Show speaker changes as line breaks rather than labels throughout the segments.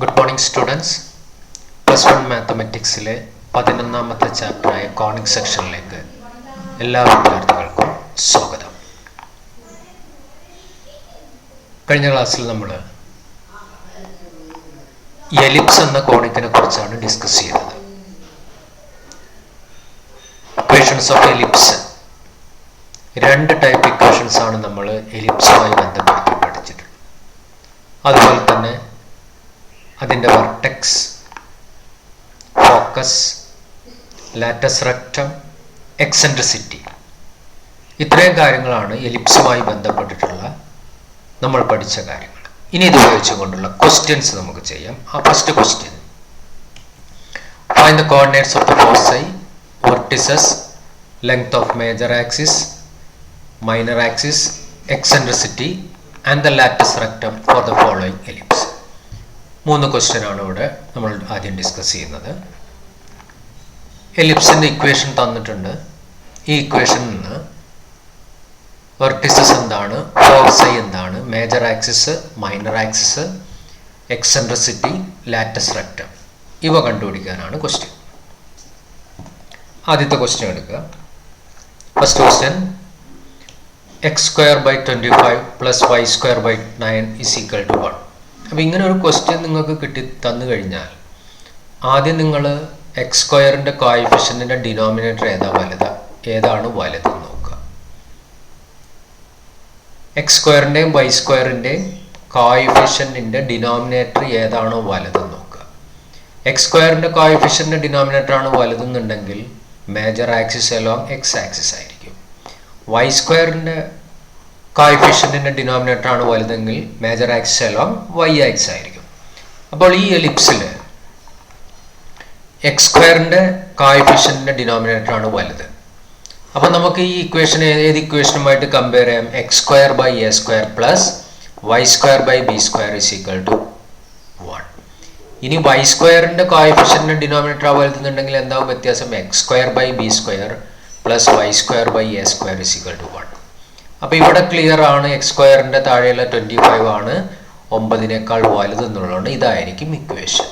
Good morning students. +1 മാത്തമാറ്റിക്സിലെ 11ാമത്തെ ചാപ്റ്ററായ conic സെക്ഷനിലേക്ക് എല്ലാ വിദ്യാർത്ഥികൾക്കും സ്വാഗതം. കഴിഞ്ഞ ക്ലാസ്സിൽ നമ്മൾ എലിപ്സ് എന്ന കോണിക്കിനെ കുറിച്ചാണ് ഡിസ്കസ് ചെയ്തത്. ഇക്വേഷൻസ് ഓഫ് എലിപ്സ്, രണ്ട് ടൈപ്പ് ഇക്വേഷൻസ് ആണ് നമ്മൾ എലിപ്സുമായി ബന്ധപ്പെടുത്തി പഠിച്ചിട്ടുള്ളത്. അതുപോലെ തന്നെ അതിൻ്റെ vertex, focus, latus rectum, eccentricity, ഇത്രയും കാര്യങ്ങളാണ് എലിപ്സുമായി ബന്ധപ്പെട്ടിട്ടുള്ള നമ്മൾ പഠിച്ച കാര്യങ്ങൾ. ഇനി ഇത് ഉപയോഗിച്ചുകൊണ്ടുള്ള ക്വസ്റ്റ്യൻസ് നമുക്ക് ചെയ്യാം. First question: find the coordinates of the foci, vertices, length of major axis, minor axis, eccentricity and the latus rectum for the following ellipse. 3 question ആണ് ഇവിടെ നമ്മൾ ആദ്യം ഡിസ്കസ് ചെയ്യുന്നത്. എലിപ്സിൻ്റെ ഇക്വേഷൻ തന്നിട്ടുണ്ട്. ഈ ഇക്വേഷനിൽ നിന്ന് വെർട്ടിസസ് എന്താണ്, ഫോസൈ എന്താണ്, major axis, minor axis, eccentricity, latus rectum, ഇവ കണ്ടുപിടിക്കാനാണ് ക്വസ്റ്റ്യൻ. ആദ്യത്തെ ക്വസ്റ്റ്യൻ എടുക്കുക. First question: x²/25 + y²/9 = 1. അപ്പോൾ ഇങ്ങനെ ഒരു ക്വസ്റ്റ്യൻ നിങ്ങൾക്ക് തന്നു കഴിഞ്ഞാൽ ആദ്യം നിങ്ങൾ x² കോഎഫിഷ്യൻറ്റിൻ്റെ ഡിനോമിനേറ്റർ ഏതാണ് വലുതെന്ന് നോക്കുക. x² y² കോഎഫിഷ്യൻറ്റിൻ്റെ ഡിനോമിനേറ്റർ ഏതാണോ വലുതെന്ന് നോക്കുക. x² കോഎഫിഷ്യൻറ്റിൻ്റെ ഡിനോമിനേറ്റർ ആണ് വലുതെന്നുണ്ടെങ്കിൽ major axis along X axis ആയിരിക്കും. y² കോഎഫിഷ്യൻറ്റിൻ്റെ ഡിനോമിനേറ്റർ ആണ് വലുതെങ്കിൽ major axis along Y axis ആയിരിക്കും. അപ്പോൾ ഈ എലിപ്സിൽ x² കോഎഫിഷ്യൻറ്റിൻ്റെ ഡിനോമിനേറ്റർ ആണ് വലുത്. അപ്പോൾ നമുക്ക് ഈ ഇക്വേഷൻ ഏത് ഇക്വേഷനുമായിട്ട് കമ്പയർ ചെയ്യാം? x²/a² + y²/b² = 1. ഇനി y² കോഎഫിഷ്യൻറ്റിൻ്റെ ഡിനോമിനേറ്റർ വലുതെന്നുണ്ടെങ്കിൽ എന്താവും വ്യത്യാസം? x²/b² + y²/a² = 1. അപ്പോൾ ഇവിടെ ക്ലിയർ ആണ്, x² താഴെയുള്ള 25 ആണ് 9നേക്കാൾ വലുതെന്നുള്ളതാണ്. ഇതായിരിക്കും ഇക്വേഷൻ.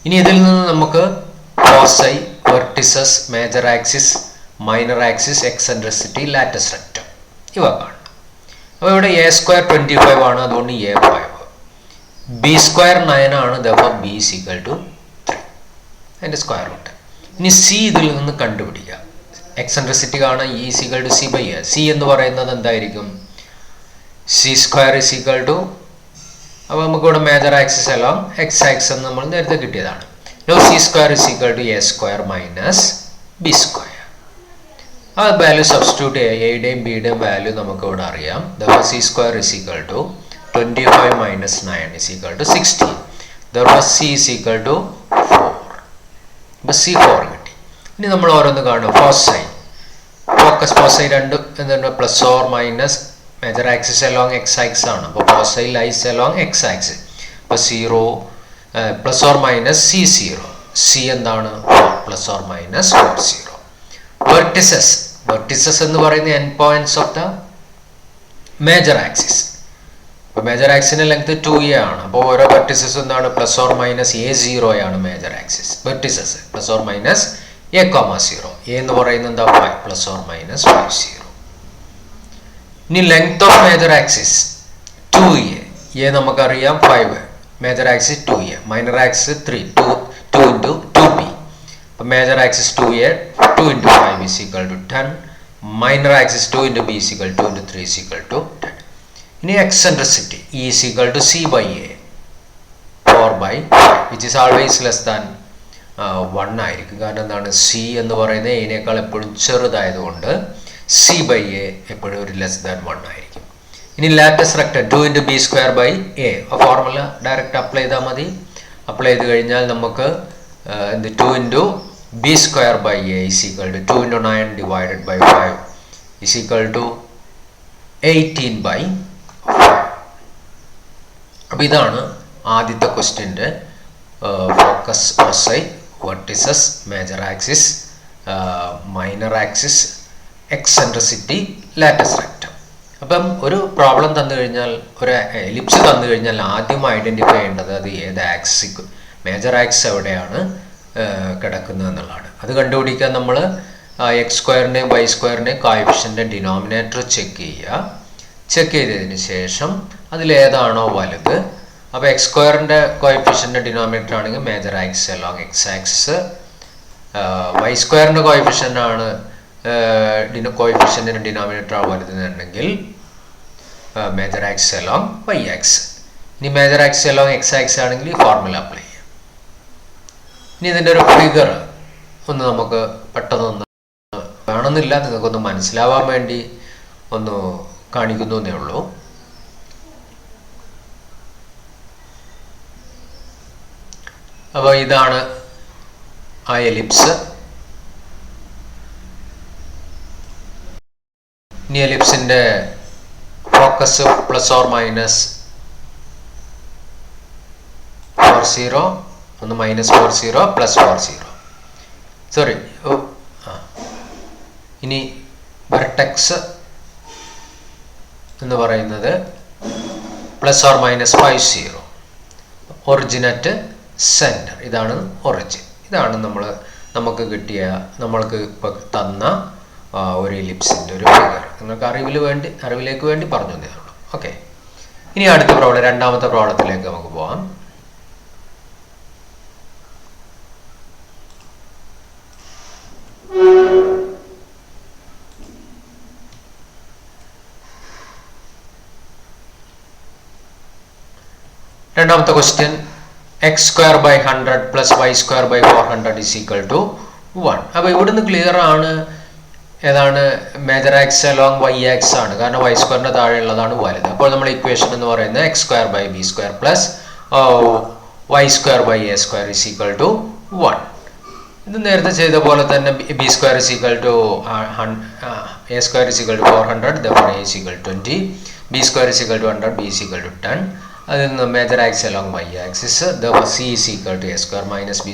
ഇനി ഇതിൽ നിന്ന് നമുക്ക് foci, vertices, major axis, minor axis, eccentricity, latus rectum ഇവ കാണണം. അപ്പോൾ ഇവിടെ a² 25 ആണ്, അതുകൊണ്ട് a5. b² 9 ആണ്, ദഫോ b = 3, അതിൻ്റെ സ്ക്വയർ റൂട്ട്. ഇനി c ഇതിൽ നിന്ന് കണ്ടുപിടിക്കുക. എക്സെൻട്രിസിറ്റി കാണാൻ e = c/a. c എന്ന് പറയുന്നത് എന്തായിരിക്കും? c² അപ്പോൾ നമുക്കിവിടെ major axis along X axis എന്ന് നമ്മൾ നേരത്തെ കിട്ടിയതാണ്. c² = a² - b². ആ വാല്യൂ സബ്സ്റ്റിറ്റ്യൂട്ട് ചെയ്യുക. എയുടെയും ബിയുടെയും വാല്യൂ നമുക്കിവിടെ അറിയാം. c² = 25 - 9 = 16. c = 4. അപ്പോൾ c4 കിട്ടി. ഇനി നമ്മൾ ഓരോന്ന് കാണും. ഫോസൈ, ഫോസൈ 2 എന്തുണ്ട്? ± Major axis along X axis ആണ്. അപ്പോൾ ഫോസൈ ലൈസ് അലോങ് എക്സ് ആക്സിസ്. അപ്പോൾ 0 ± c0. c എന്താണ്? ± 40. വെർട്ടിസസ് എന്ന് പറയുന്ന end points of the major axis. അപ്പോൾ മേജർ ആക്സിസിന്റെ ലെങ്ത് 2a ആണ്. അപ്പോൾ ഓരോ വെർട്ടിസസ് എന്താണ്? ± a0 ആണ് major axis. Vertices ± a,0. a എന്ന് പറയുന്നത് എന്താ? 5 ± 50. ഇനി length of major axis 2a. a നമുക്കറിയാം 5, major axis 2a, minor axis 3, 2 × 2b. അപ്പോൾ major axis 2a, 2 × 5 = 10, minor axis 2 × b = 2 × 3 = 10. ഇനി eccentricity e = c/a, 4/5, which is always less than 1 ആയിരിക്കും. കാരണം എന്താണ്? c എന്ന് പറയുന്നത് a-നേക്കാൾ എപ്പോഴും ചെറുതായതുകൊണ്ട് c/a എപ്പോഴും ഒരു <1 ആയിരിക്കും. ഇനി ലാറ്റസ് റെക്റ്റം 2 × b²/a. ആ ഫോർമുല ഡയറക്റ്റ് അപ്ലൈ ചെയ്താൽ മതി. അപ്ലൈ ചെയ്ത് കഴിഞ്ഞാൽ നമുക്ക് 2 × b²/a = 2 × 9 / 5 = 18/5. അപ്പോൾ ഇതാണ് ആദ്യത്തെ ക്വസ്റ്റ്യൻ്റെ focus, foci, vertices, major axis, minor axis, eccentricity, latus rectum. അപ്പം ഒരു പ്രോബ്ലം തന്നു കഴിഞ്ഞാൽ, ഒരു എലിപ്സ് തന്നു കഴിഞ്ഞാൽ ആദ്യം ഐഡൻറ്റിഫൈ ചെയ്യേണ്ടത് അത് ഏത് ആക്സിസ്, മേജർ ആക്സിസ് എവിടെയാണ് കിടക്കുന്നത് എന്നുള്ളതാണ്. അത് കണ്ടുപിടിക്കാൻ നമ്മൾ എക്സ് സ്ക്വയറിൻ്റെയും വൈ സ്ക്വയറിൻ്റെയും കോഎഫിഷ്യൻ്റ് ഡിനോമിനേറ്റർ ചെക്ക് ചെയ്യുക. ചെക്ക് ചെയ്തതിന് ശേഷം അതിലേതാണോ വലുത്, അപ്പോൾ എക്സ് സ്ക്വയറിൻ്റെ കോഎഫിഷ്യൻ്റ് ഡിനോമിനേറ്റർ ആണെങ്കിൽ major axis along X axis, Y സ്ക്വയറിൻ്റെ കോഎഫിഷ്യൻ്റ് ആണ് കോഎഫിഷ്യൻറ്റിൻ്റെ ഡിനോമിനേറ്റർ വലുതെന്നുണ്ടെങ്കിൽ major axis along Y axis. ഇനി major axis along X axis ആണെങ്കിൽ ഈ ഫോർമുല അപ്ലൈ ചെയ്യാം. ഇനി ഇതിൻ്റെ ഒരു ഫിഗർ ഒന്ന് നമുക്ക് പെട്ടെന്ന് വേണമെന്നില്ല, നിങ്ങൾക്കൊന്ന് മനസ്സിലാവാൻ വേണ്ടി ഒന്ന് കാണിക്കുന്നു എന്നേ ഉള്ളൂ. അപ്പോൾ ഇതാണ് ആ എലിപ്സ്. ഇനി എലിപ്സിൻ്റെ ഫോക്കസ് പ്ലസ് ഓർ മൈനസ് 40, ഒന്ന് -40 +40. സോറി, ഇനി വെർട്ടെക്സ് എന്ന് പറയുന്നത് +or-50. ഒറിജിനറ്റ് സെൻറ്റർ, ഇതാണ് ഒറിജിൻ. ഇതാണ് നമുക്ക് കിട്ടിയ, നമ്മൾക്ക് ഇപ്പോൾ തന്ന ഒരു എലിപ്സിൻ്റെ ഒരു ഫിഗർ. നിങ്ങൾക്ക് അറിവിലേക്ക് വേണ്ടി പറഞ്ഞു തന്നേ ഉള്ളൂ. ഓക്കെ, ഇനി അടുത്ത പ്രോബ്ലം, രണ്ടാമത്തെ പ്രോബ്ലത്തിലേക്ക് നമുക്ക് പോകാം. രണ്ടാമത്തെ ക്വസ്റ്റ്യൻ, x²/100 + y²/400 = 1. അപ്പോൾ ഇവിടുന്ന് ക്ലിയർ ആണ് ഏതാണ് major axis along Y axis ആണ്, കാരണം വൈ സ്ക്വയറിൻ്റെ താഴെയുള്ളതാണ് വലുത്. അപ്പോൾ നമ്മൾ ഇക്വേഷൻ എന്ന് പറയുന്നത് x²/b² + y²/a² = 1. ഇത് നേരത്തെ ചെയ്ത പോലെ തന്നെ b² = a² = 400, therefore a = 20, b² = 100, b = 10. അതിൽ നിന്ന് major axis along Y axis, therefore c = a² - b²,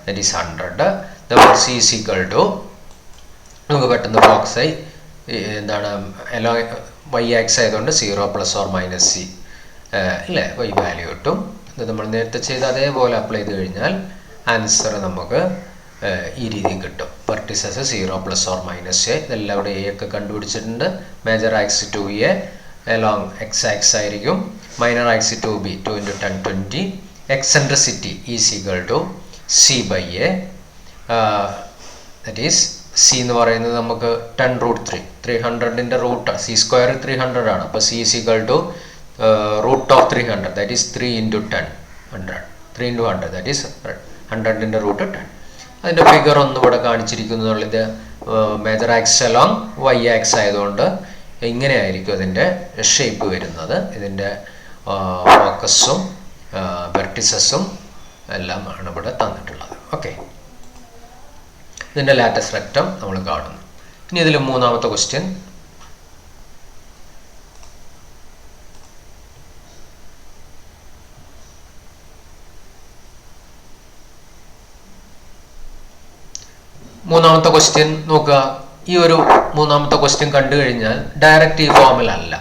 that is 100, therefore c = നമുക്ക് പെട്ടെന്ന് ബോക്സ് ആയി എന്താണ് അലോങ് വൈ ആക്സിസ് ആയതുകൊണ്ട് 0 ± c അല്ലേ, വൈ വാല്യൂ കിട്ടും. ഇത് നമ്മൾ നേരത്തെ ചെയ്ത് അതേപോലെ അപ്ലൈ ചെയ്ത് കഴിഞ്ഞാൽ ആൻസർ നമുക്ക് ഈ രീതിയിൽ കിട്ടും. വെർട്ടിസസ് 0 ± a, ഇതെല്ലാം ഇവിടെ a ഒക്കെ കണ്ടുപിടിച്ചിട്ടുണ്ട്. Major axis 2a along X axis ആയിരിക്കും. Minor axis 2b, 2 × 10 20. Eccentricity = c/a, that is c എന്ന് പറയുന്നത് നമുക്ക് 10√3, 300ൻ്റെ റൂട്ട്, c² 300 ആണ്. അപ്പോൾ c = √300, that is 3 × 10 100, 3 × 100, that is 100ൻ്റെ റൂട്ട് 10. അതിൻ്റെ ഫിഗർ ഒന്നും ഇവിടെ കാണിച്ചിരിക്കുന്നുള്ളത് major axis along Y axis ആയതുകൊണ്ട് ഇങ്ങനെയായിരിക്കും അതിൻ്റെ ഷേപ്പ് വരുന്നത്. ഇതിൻ്റെ ഫോക്കസും വെർട്ടിസസും എല്ലാം ആണ് ഇവിടെ തന്നിട്ടുള്ളത്. ഓക്കെ, ഇതിൻ്റെ ലാറ്റസ് റെക്റ്റം നമ്മൾ കാണുന്നു. ഇനി ഇതിൽ മൂന്നാമത്തെ ക്വസ്റ്റ്യൻ, നോക്കുക. ഈ ഒരു മൂന്നാമത്തെ ക്വസ്റ്റ്യൻ കണ്ടു കഴിഞ്ഞാൽ ഡയറക്റ്റ് ഈ ഫോമിൽ അല്ല.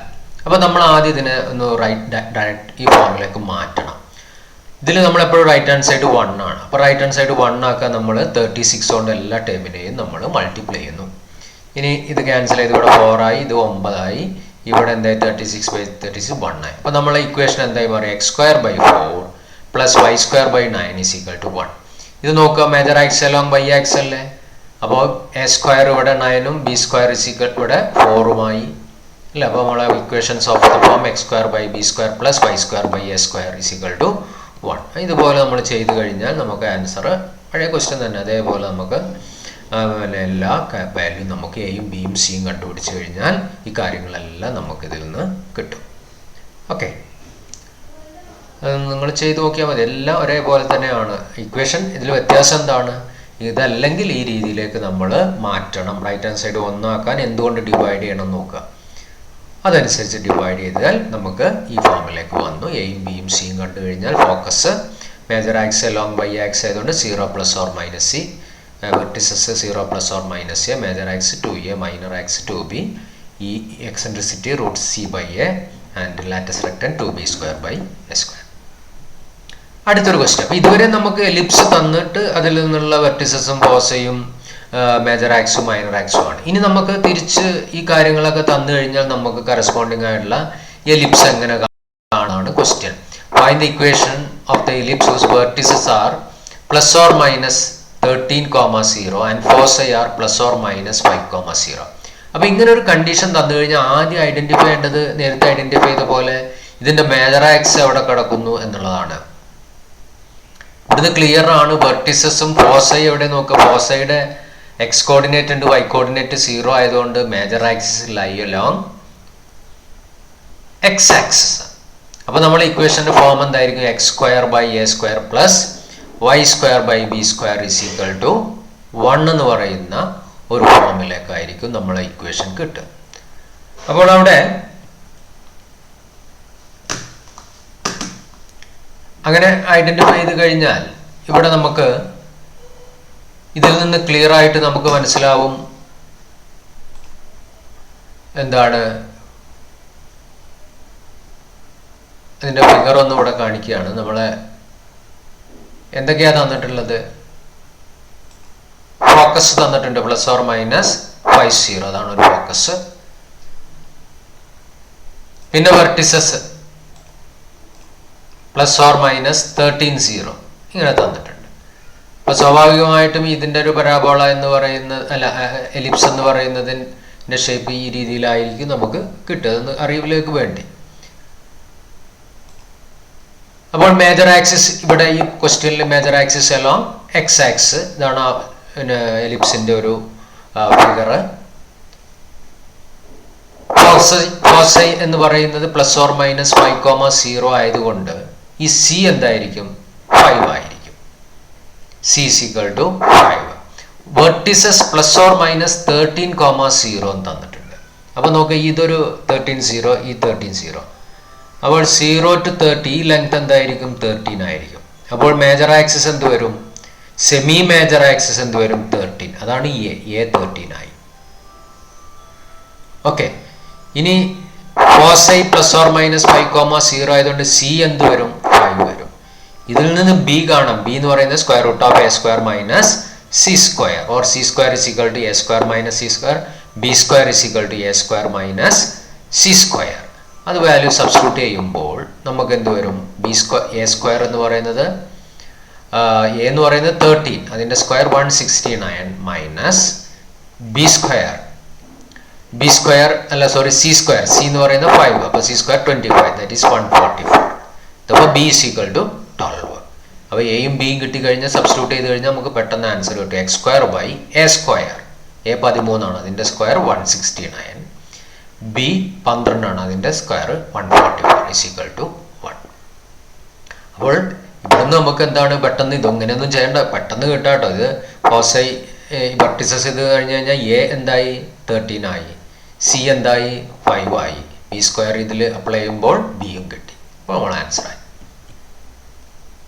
അപ്പോൾ നമ്മൾ ആദ്യം ഇതിനെ ഒന്ന് ഡയറക്റ്റ് ഈ ഫോമിലേക്ക് മാറ്റണം. ഇതിൽ നമ്മളെപ്പോഴും റൈറ്റ് ഹാൻഡ് സൈഡ് 1 ആണ്. അപ്പോൾ റൈറ്റ് ഹാൻഡ് സൈഡ് 1 ആക്കാൻ നമ്മൾ 36 കൊണ്ട് എല്ലാ ടേമിനെയും നമ്മൾ മൾട്ടിപ്ലൈ ചെയ്യുന്നു. ഇനി ഇത് ക്യാൻസൽ ചെയ്ത് ഇവിടെ 4 ആയി, ഇത് 9 ആയി, ഇവിടെ എന്തായി 36/36 1 ആയി. അപ്പോൾ നമ്മളെ ഇക്വേഷൻ എന്തായി മാറി, x²/4 + y²/9 = 1. ഇത് നോക്കുക, major axis along Y axis അല്ലേ. അപ്പോൾ a² ഇവിടെ 9ഉം b² ഇവിടെ 4ഉമായി അല്ല. അപ്പോൾ നമ്മളെ equations of the form x²/b² + y²/a² = 1. ഇതുപോലെ നമ്മൾ ചെയ്ത് കഴിഞ്ഞാൽ നമുക്ക് ആൻസർ പഴയ ക്വസ്റ്റ്യൻ തന്നെ അതേപോലെ നമുക്ക് എല്ലാ വാല്യൂ നമുക്ക് എയും ബിയും സിയും കണ്ടുപിടിച്ച് കഴിഞ്ഞാൽ ഈ കാര്യങ്ങളെല്ലാം നമുക്കിതിൽ നിന്ന് കിട്ടും. ഓക്കെ, നിങ്ങൾ ചെയ്ത് നോക്കിയാൽ മതി. എല്ലാം ഒരേപോലെ തന്നെയാണ് ഇക്വേഷൻ. ഇതിൽ വ്യത്യാസം എന്താണ്, ഇതല്ലെങ്കിൽ ഈ രീതിയിലേക്ക് നമ്മൾ മാറ്റണം. റൈറ്റ് ഹാൻഡ് സൈഡ് 1 ആക്കാൻ എന്തുകൊണ്ട് ഡിവൈഡ് ചെയ്യണം നോക്കുക. അതനുസരിച്ച് ഡിവൈഡ് ചെയ്താൽ നമുക്ക് ഈ ഫോമിലേക്ക് വന്നു. എയും ബിയും സിയും കണ്ടു കഴിഞ്ഞാൽ focus major axis along Y axis ആയതുകൊണ്ട് 0 ± c, vertices 0 ± a, major axis 2a, minor axis 2b. ഈ eccentricity √c/a and latus റെക്ടൻ 2b²/a². അടുത്തൊരു ക്വസ്റ്റ്യൻ. അപ്പോൾ ഇതുവരെ നമുക്ക് എലിപ്സ് തന്നിട്ട് അതിൽ നിന്നുള്ള വെർട്ടിസസും ഫോസയും മേജർ ആക്സും മൈനർ ആക്സും ആണ്. ഇനി നമുക്ക് തിരിച്ച് ഈ കാര്യങ്ങളൊക്കെ തന്നു കഴിഞ്ഞാൽ നമുക്ക് കറസ്പോണ്ടിങ് ആയിട്ടുള്ള എലിപ്സ് എങ്ങനെ കാണാനാണ് question. Find the equation of the ellipse whose vertices are ±13,0 and foci are ±5,0. അപ്പോൾ ഇങ്ങനെ ഒരു കണ്ടീഷൻ തന്നു കഴിഞ്ഞാൽ ആദ്യം ഐഡന്റിഫൈ ചെയ്യേണ്ടത് നേരത്തെ ഐഡന്റിഫൈ ചെയ്ത പോലെ ഇതിന്റെ മേജർ ആക്സ് എവിടെ കിടക്കുന്നു എന്നുള്ളതാണ്. ഇവിടുന്ന് ക്ലിയർ ആണ്. വെർട്ടിസസും ഫോസൈ എവിടെ നോക്കുക. ഫോസൈയുടെ എക്സ് കോർഡിനേറ്റ് ഉണ്ട്, വൈ കോർഡിനേറ്റ് 0 ആയതുകൊണ്ട് major axis lie along X axis. അപ്പോൾ നമ്മൾ ഇക്വേഷന്റെ ഫോം എന്തായിരിക്കും? x²/a² പ്ലസ് y²/b² = 1 എന്ന് പറയുന്ന ഒരു ഫോമിലേക്കായിരിക്കും നമ്മളെ ഇക്വേഷൻ കിട്ടുക. അപ്പോൾ അവിടെ അങ്ങനെ ഐഡന്റിഫൈ ചെയ്ത് കഴിഞ്ഞാൽ ഇവിടെ നമുക്ക് ഇതിൽ നിന്ന് ക്ലിയർ ആയിട്ട് നമുക്ക് മനസ്സിലാവും എന്താണ് ഇതിന്റെ ഫിഗർ ഒന്നും ഇവിടെ കാണിക്കുകയാണ്. നമ്മളെ എന്തൊക്കെയാ തന്നിട്ടുള്ളത്? ഫോക്കസ് തന്നിട്ടുണ്ട് ±50, അതാണ് ഒരു ഫോക്കസ്. പിന്നെ വെർട്ടിസസ് ±13,0 ഇങ്ങനെ തന്നിട്ടുണ്ട്. അപ്പോൾ സ്വാഭാവികമായിട്ടും ഇതിൻ്റെ ഒരു പരാബോള എന്ന് പറയുന്ന എലിപ്സ് എന്ന് പറയുന്നതിൻ്റെ ഷേപ്പ് ഈ രീതിയിലായിരിക്കും നമുക്ക് കിട്ടുക അറിവിലേക്ക് വേണ്ടി. അപ്പോൾ മേജർ ആക്സിസ് ഇവിടെ ഈ ക്വസ്റ്റ്യനിൽ major axis along x axis, ഇതാണ് എലിപ്സിന്റെ ഒരു ഫിഗർ. ഫോസൈ എന്ന് പറയുന്നത് ±5,0 ആയതുകൊണ്ട് ഈ സി എന്തായിരിക്കും? 5 ആയിരിക്കും. c = 5. വെർട്ടിസസ് ±13,0 തന്നിട്ടുണ്ട്. അപ്പോൾ നോക്കുക, ഇതൊരു 13,0, ഈ 13,0. അപ്പോൾ 0 to 30 ഈ ലെങ്ത് എന്തായിരിക്കും? 13 ആയിരിക്കും. അപ്പോൾ മേജർ ആക്സിസ് എന്ത് വരും? സെമി മേജർ ആക്സിസ് എന്ത് വരും? 13. അതാണ് a 13 ആയി. ഓക്കെ, ഇനി ഫോസൈ ±5,0 ആയതുകൊണ്ട് c എന്ത് വരും? 5 വരും. ഇതിൽ നിന്ന് b കാണാം. b എന്ന് പറയുന്നത് √a² - c², or c² = a² - c², b² = a² - c². അത് വാല്യൂ സബ്സ്റ്റിറ്റ്യൂട്ട് ചെയ്യുമ്പോൾ നമുക്ക് എന്ത് വരും? a² എന്ന് പറയുന്നത് a എന്ന് പറയുന്നത് 13, അതിന്റെ സ്ക്വയർ 169 മൈനസ് c², c എന്ന് പറയുന്നത് 5, അപ്പോൾ c² 25, that is 144. അപ്പോൾ b = 12. അപ്പോൾ എയും ബിയും കിട്ടിക്കഴിഞ്ഞാൽ സബ്സ്റ്റിറ്റ്യൂട്ട് ചെയ്ത് കഴിഞ്ഞാൽ നമുക്ക് പെട്ടെന്ന് ആൻസർ കിട്ടും. x² / a². a 13 ആണ്, അതിന്റെ സ്ക്വയർ 169. b 12 ആണ്, അതിന്റെ സ്ക്വയർ 144 = 1. അപ്പോൾ ഇവിടുന്ന് നമുക്ക് എന്താണ് പെട്ടെന്ന് ഇതൊങ്ങനെയൊന്നും ചെയ്യേണ്ട, പെട്ടെന്ന് കിട്ടാട്ടോ. ഇത് ഫോസൈ വെർട്ടിസസ് ഇത് കഴിഞ്ഞ് കഴിഞ്ഞാൽ a എന്തായി? 13 ആയി. c എന്തായി? 5 ആയി. b² ഇതിൽ അപ്ലൈ ചെയ്യുമ്പോൾ ബിയും കിട്ടി. അപ്പോൾ നമ്മൾ ആൻസർ ആയി.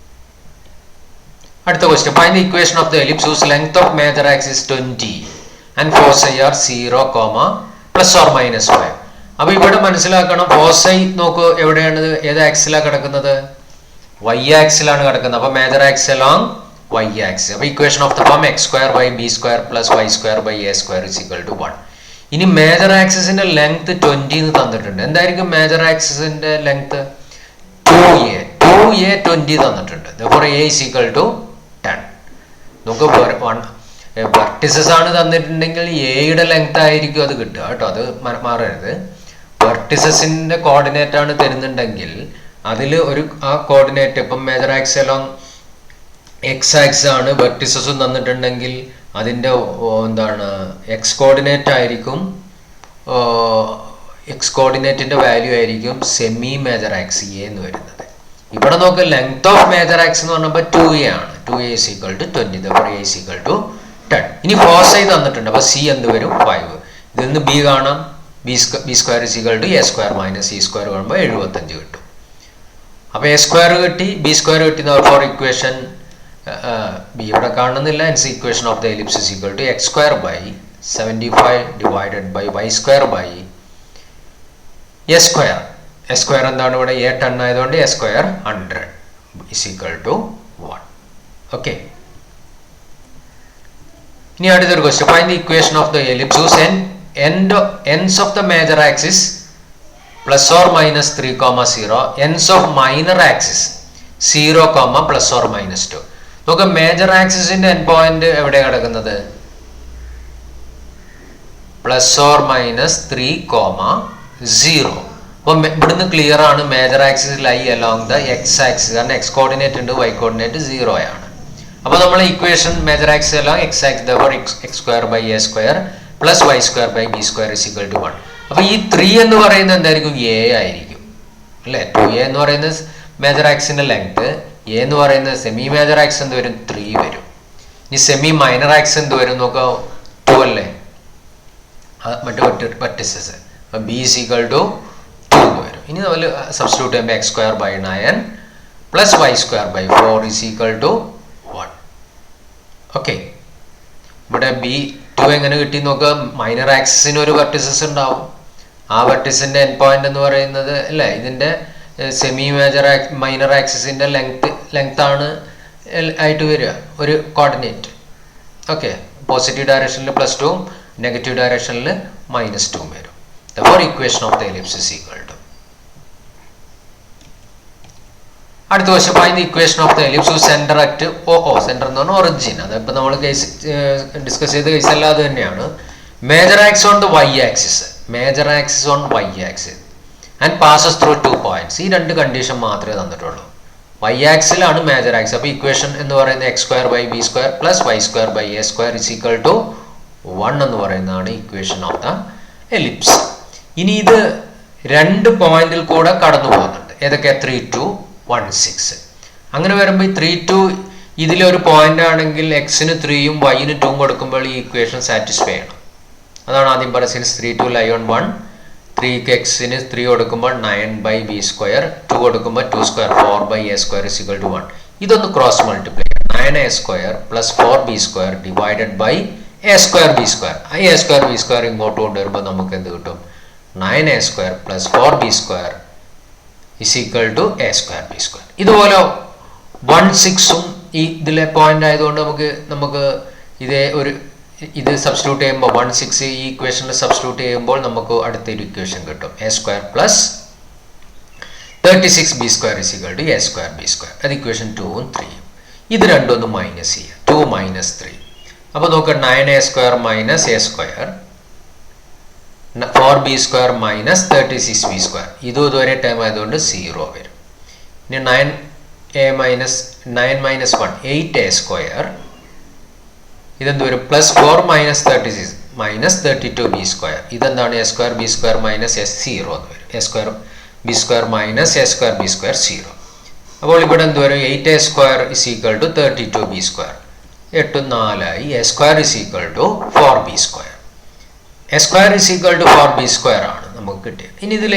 അടുത്ത question. Find the equation of the ellipse whose length of major axis 20 and foci are 0, ±5. അപ്പൊ ഇവിടെ മനസ്സിലാക്കണം, ഫോസൈ നോക്കൂ എവിടെയാണിത്? ഏത് ആക്സിലാണ് കിടക്കുന്നത്? y ആക്സിലാണ് കിടക്കുന്നത്. അപ്പൊ major axis along y axis. അപ്പൊ equation of the form x²/b² + y²/a² = 1. ഇനി മേജർ ആക്സിസിന്റെ ലെങ്ത് 20 എന്ന് തന്നിട്ടുണ്ട്. എന്തായിരിക്കും മേജർ ആക്സിസിന്റെ ലെങ്ത്? 2a 20 തന്നിട്ടുണ്ട്. therefore a = 10. നമുക്ക് വെർട്ടിസസ് ആണ് തന്നിട്ടുണ്ടെങ്കിൽ എയുടെ ലെങ്ത് ആയിരിക്കും അത് കിട്ടുക കേട്ടോ, അത് മാറരുത്. വെർട്ടിസസിന്റെ കോർഡിനേറ്റ് ആണ് തരുന്നുണ്ടെങ്കിൽ അതിൽ ഒരു ആ കോർഡിനേറ്റ്, ഇപ്പം major axis along x axis ആണ്, വെർട്ടിസസും തന്നിട്ടുണ്ടെങ്കിൽ അതിൻ്റെ എന്താണ് എക്സ് കോർഡിനേറ്റ് ആയിരിക്കും, എക്സ് കോർഡിനേറ്റിന്റെ വാല്യൂ ആയിരിക്കും സെമി മേജർ ആക്സ് എ എന്ന് വരുന്നത്. ഇവിടെ നോക്കുക, ലെങ്ത് ഓഫ് മേജർ ആക്സ് എന്ന് പറഞ്ഞപ്പോൾ 2a ആണ്. 2a = 20, therefore a = 10. ഇനി ഫോസൈ തന്നിട്ടുണ്ട്, അപ്പോൾ c എന്ത് വരും? 5. ഇതിൽ നിന്ന് b കാണാം. b² = a² - c² കാണുമ്പോൾ 75 കിട്ടും. അപ്പോൾ a² കിട്ടി, b² കിട്ടി. therefore ഇക്വേഷൻ b ഇവിടെ കാണുന്നില്ല. hence equation of the ellipse is equal to x² / 75 / y² / A square എന്താണ് ഇവിടെ എ 10 ആയതുകൊണ്ട് A square 100 is equal to 1. Okay, ഇനി അടുത്തൊരു question. Find the equation of the ellipse whose ends of the major axis plus or minus 3, 0, ends of minor axis 0, plus or minus 2. നോക്ക്, major ആക്സിസിന്റെ end point എവിടെ കിടക്കുന്നത്? Plus or minus 3, 0. അപ്പം ഇവിടുന്ന് clear ആണ് major axis lie along the x axis, കാരണം x coordinate ഉണ്ട്, y coordinate 0 ആണ്. അപ്പൊ നമ്മൾ equation major axis along X axis x square by A square plus Y square by B square is equal to 1. അപ്പൊ ഈ 3 എന്ന് പറയുന്നത് എന്തായിരിക്കും? എ ആയിരിക്കും അല്ലെ. 2a എന്ന് പറയുന്നത് മേജർ ആക്സിന്റെ ലെങ്ത്, എ എന്ന് പറയുന്നത് സെമി മേജർ ആക്സ് എന്ത് വരും? 3 വരും. ഇനി സെമി മൈനർ ആക്സ് എന്ത് വരും നോക്കുക? 2 അല്ലേ, മറ്റു വെർട്ടിസസ്. അപ്പം ബി ഇസ് ഈക്വൽ ടു 2 വരും. ഇനി നമ്മൾ സബ്സ്റ്റിറ്റ്യൂട്ട് ചെയ്യുമ്പോൾ x square by 9 plus Y square by 4 is equal to 1. Okay, ഇവിടെ B2 എങ്ങനെ കിട്ടി നോക്കുക? മൈനർ ആക്സിസിന് ഒരു വെർട്ടിസസ് ഉണ്ടാവും. ആ വെർട്ടിസിന്റെ എൻഡ് പോയിന്റ് എന്ന് പറയുന്നത് അല്ലേ, ഇതിന്റെ സെമി മേജർ മൈനർ ആക്സിസിന്റെ ലെങ്ത് ആണ് ആയിട്ട് വരിക, ഒരു കോർഡിനേറ്റ്. ഓക്കെ, പോസിറ്റീവ് ഡയറക്ഷനിൽ +2, നെഗറ്റീവ് ഡയറക്ഷനിൽ -2 വരും. Therefore equation of the ellipse is equal to. അടുത്ത question. Find the equation of the ellipse whose center at centre എന്ന് പറഞ്ഞാൽ ഒറിജിൻ. അതിപ്പോൾ നമ്മൾ കേസ് ഡിസ്കസ് ചെയ്ത കേസ് അല്ലാതെ തന്നെയാണ്. Major axis on the Y axis, major axis on Y axis and passes through 2 points. ഈ 2 condition മാത്രമേ തന്നിട്ടുള്ളൂ. വൈ ആക്സിലാണ് മേജർ ആക്സിസ്. അപ്പോൾ ഇക്വേഷൻ എന്ന് പറയുന്നത് X square by B square plus Y square by A square is equal to 1 എന്ന് പറയുന്നതാണ് equation of the ellipse. ഇനി ഇത് 2 പോയിന്റിൽ കൂടെ കടന്നു പോകുന്നുണ്ട്. ഏതൊക്കെ? 3, 2, 1, 6. അങ്ങനെ വരുമ്പോൾ ഈ 3, 2 ഇതിലൊരു പോയിന്റ് ആണെങ്കിൽ എക്സിന് 3ഉം വൈന് 2ഉം കൊടുക്കുമ്പോൾ ഈ ഇക്വേഷൻ സാറ്റിസ്ഫൈ ചെയ്യണം. അതാണ് ആദ്യം പറയുന്നത്. സിൻസ് 3, 2 ലൈ ഓൺ 1, 3ക്ക് എക്സിന് 3 കൊടുക്കുമ്പോൾ 9 ബൈ ബി സ്ക്വയർ, 2 കൊടുക്കുമ്പോൾ 2 square 4 by A square is equal to 1. ഇതൊന്ന് cross multiply 9a square plus 4b square divided by A square b square. A square b square ഇങ്ങോട്ട് കൊണ്ടുവരുമ്പോൾ നമുക്ക് എന്ത് കിട്ടും? 9a square plus 4b square is equal to a square b square. ഇതുപോലെ 1, 6ഉം ഈ ഇതിലെ point ആയതുകൊണ്ട് നമുക്ക് ഇത് സബ്സ്റ്റിറ്റ്യൂട്ട് ചെയ്യുമ്പോൾ 1, 6 ഈ ഇക്വേഷനിൽ സബ്സ്റ്റിറ്റ്യൂട്ട് ചെയ്യുമ്പോൾ നമുക്ക് അടുത്തൊരു ഇക്വേഷൻ കിട്ടും. A square plus 36b square is equal to a square b square. അത് ഇക്വേഷൻ 2ഉം 3ഉം. ഇത് രണ്ടും ഒന്ന് മൈനസ് ചെയ്യുക. 2 - 3. അപ്പോൾ നോക്കുക 9a square minus a square, 4b square minus 36b square. ഇതുവരെ ടൈം ആയതുകൊണ്ട് 0 വരും. ഇനി 9 - 1 8a സ്ക്വയർ. ഇതെന്ത് വരും? Plus 4 minus 36 minus 32b square. ഇതെന്താണ്? A square b square minus S0 എന്ന് വരും. A square b square minus a square b square 0. അപ്പോൾ ഇവിടെ എന്ത് വരും? 8a square is equal to 32b square. 8 4 ആയി. A square is equal to 4b square. A square is equal to 4b square ആണ് നമുക്ക് കിട്ടിയത്. ഇനി ഇതിൽ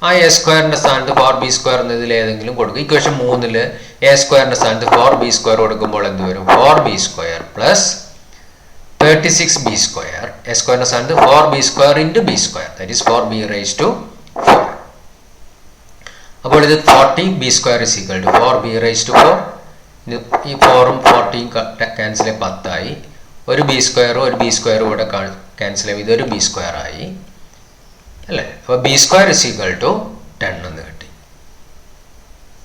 ആ എ സ്ക്വയറിന്റെ സ്ഥാനത്ത് 4b സ്ക്വയർ എന്നതിൽ ഏതെങ്കിലും കൊടുക്കും. ഇക്വേഷൻ 3 എ സ്ക്വയറിന്റെ സ്ഥാനത്ത് 4b സ്ക്വയർ കൊടുക്കുമ്പോൾ എന്ത് വരും? 4b square plus 36b square. A സ്ക്വയറിന്റെ സ്ഥാനത്ത് 4b square into b square, that is 4b raised to 4. അപ്പോൾ ഇത് 40b square is equal to 4b raised to 4. ഈ 4ഉം 40യും ക്യാൻസൽ 10 ആയി. ഒരു ബി സ്ക്വയറും ഒരു ബി സ്ക്വയറും കൂടെ ക്യാൻസൽ ചെയ്യും. ഇതൊരു ബി സ്ക്വയർ ആയി അല്ലേ. അപ്പോൾ b square is equal to 10 എന്ന് കിട്ടി.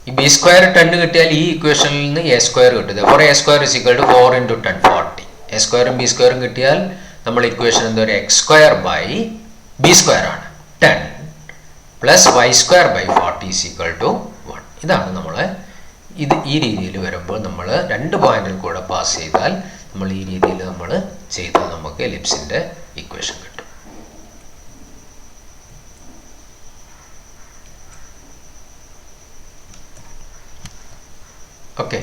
ഈ ബി സ്ക്വയർ 10 കിട്ടിയാൽ ഈ ഇക്വേഷനിൽ നിന്ന് എ സ്ക്വയർ കിട്ടും. അപ്പോൾ a square is equal to 4 × 10 40. A സ്ക്വയറും ബി സ്ക്വയറും കിട്ടിയാൽ നമ്മൾ ഇക്വേഷൻ എന്താ പറയുക? X square by B square ആണ് 10 plus Y square by 40 is equal to 1. ഇതാണ് നമ്മൾ ഈ രീതിയിൽ വരുമ്പോൾ നമ്മൾ 2 പോയിന്റിൽ കൂടെ പാസ് ചെയ്താൽ നമ്മൾ ഈ രീതിയിൽ നമ്മൾ ചെയ്താൽ നമുക്ക് എലിപ്സിന്റെ ഇക്വേഷൻ കിട്ടും. ഓക്കെ.